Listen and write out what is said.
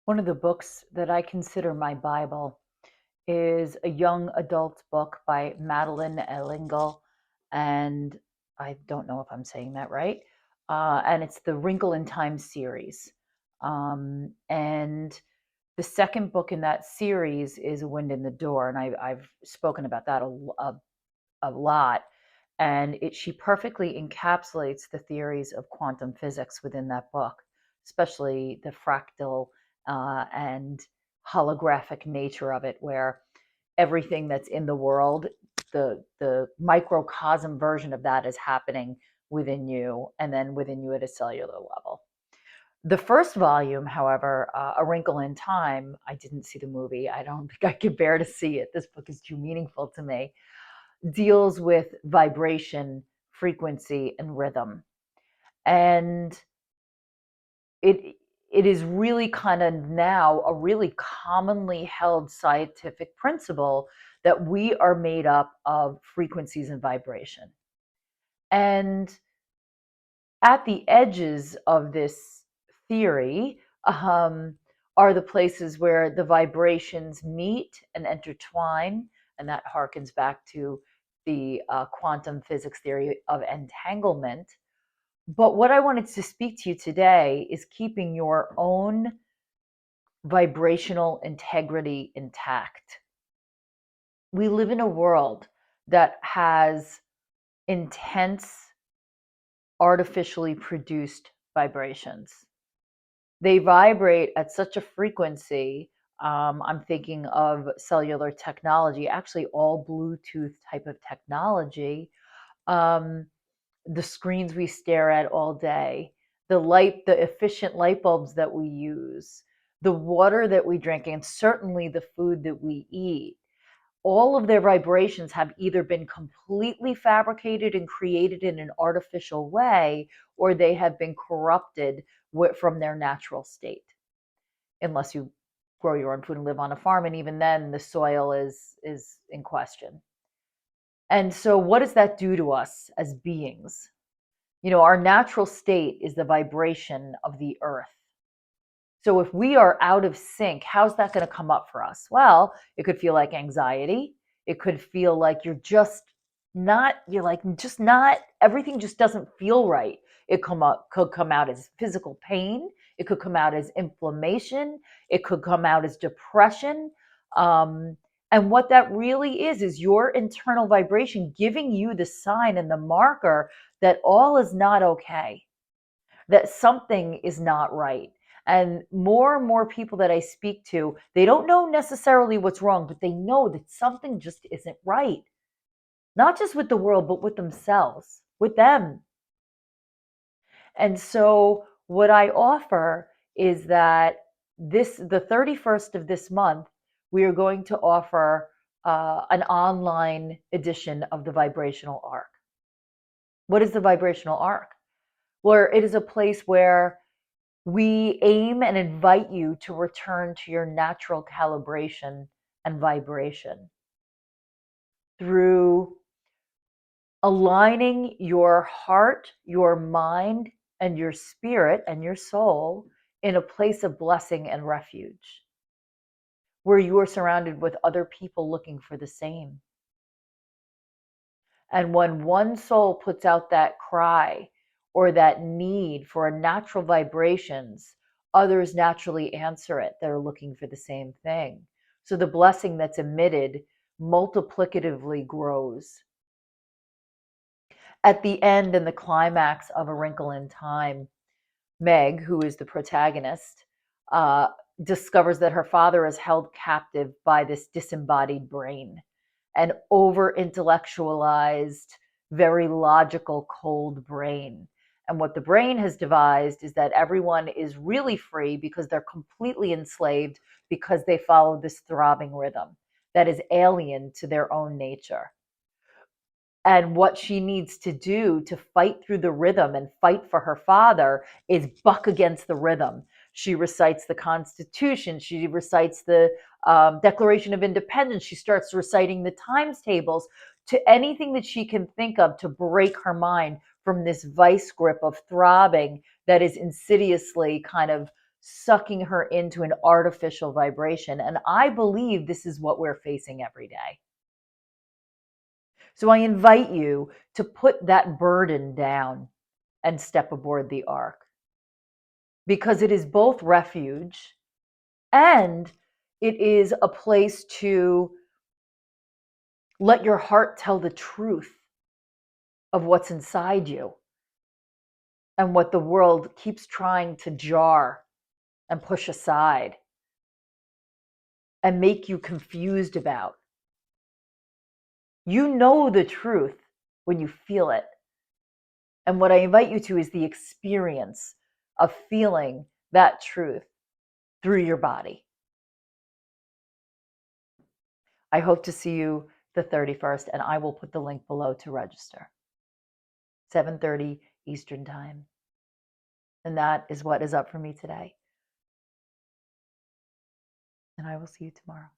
One of the books that I consider my Bible is a young adult book by Madeline Ellingel, and I don't know if I'm saying that right. And it's the Wrinkle in Time series. And the second book in that series is A Wind in the Door, and I've spoken about that a lot. And she perfectly encapsulates the theories of quantum physics within that book, especially the fractal and holographic nature of it, where everything that's in the world, the microcosm version of that is happening within you, and then within you at a cellular level. The first volume, however, A Wrinkle in Time, I didn't see the movie. I don't think I could bear to see it. This book is too meaningful to me. Deals with vibration, frequency, and rhythm. And it it is really kind of now a really commonly held scientific principle that we are made up of frequencies and vibration. And at the edges of this theory are the places where the vibrations meet and intertwine, and that harkens back to the quantum physics theory of entanglement. But what I wanted to speak to you today is keeping your own vibrational integrity intact. We live in a world that has intense, artificially produced vibrations. They vibrate at such a frequency. I'm thinking of cellular technology, actually, all Bluetooth type of technology. Um, the screens we stare at all day, the efficient light bulbs that we use, the water that we drink, and certainly the food that we eat. All of their vibrations have either been completely fabricated and created in an artificial way, or they have been corrupted from their natural state, unless you grow your own food and live on a farm, and even then the soil is in question. And so what does that do to us as beings? Our natural state is the vibration of the earth. So if we are out of sync, how's that going to come up for us? Well, it could feel like anxiety. It could feel like you're like just not, everything just doesn't feel right. It could come out as physical pain. It could come out as inflammation. It could come out as depression. And what that really is your internal vibration giving you the sign and the marker that all is not okay, that something is not right. And more people that I speak to, they don't know necessarily what's wrong, but they know that something just isn't right. Not just with the world, but with themselves, with them. And so what I offer is that the 31st of this month, we are going to offer an online edition of the Vibrational Arc. What is the Vibrational Arc? Where it is a place where we aim and invite you to return to your natural calibration and vibration through aligning your heart, your mind, and your spirit and your soul in a place of blessing and refuge, where you are surrounded with other people looking for the same. And when one soul puts out that cry or that need for natural vibrations, others naturally answer it that are looking for the same thing. So the blessing that's emitted multiplicatively grows. At the end and the climax of A Wrinkle in Time, Meg, who is the protagonist, uh, discovers that her father is held captive by this disembodied brain, an over intellectualized, very logical, cold brain. And what the brain has devised is that everyone is really free because they're completely enslaved because they follow this throbbing rhythm that is alien to their own nature. And what she needs to do to fight through the rhythm and fight for her father is buck against the rhythm. She recites the Constitution. She recites the Declaration of Independence. She starts reciting the times tables, to anything that she can think of to break her mind from this vice grip of throbbing that is insidiously kind of sucking her into an artificial vibration. And I believe this is what we're facing every day. So I invite you to put that burden down and step aboard the ark, because it is both refuge and it is a place to let your heart tell the truth of what's inside you and what the world keeps trying to jar and push aside and make you confused about. You know the truth when you feel it. And what I invite you to is the experience of feeling that truth through your body. I hope to see you the 31st, and I will put the link below to register. 7:30 Eastern Time. And that is what is up for me today. And I will see you tomorrow.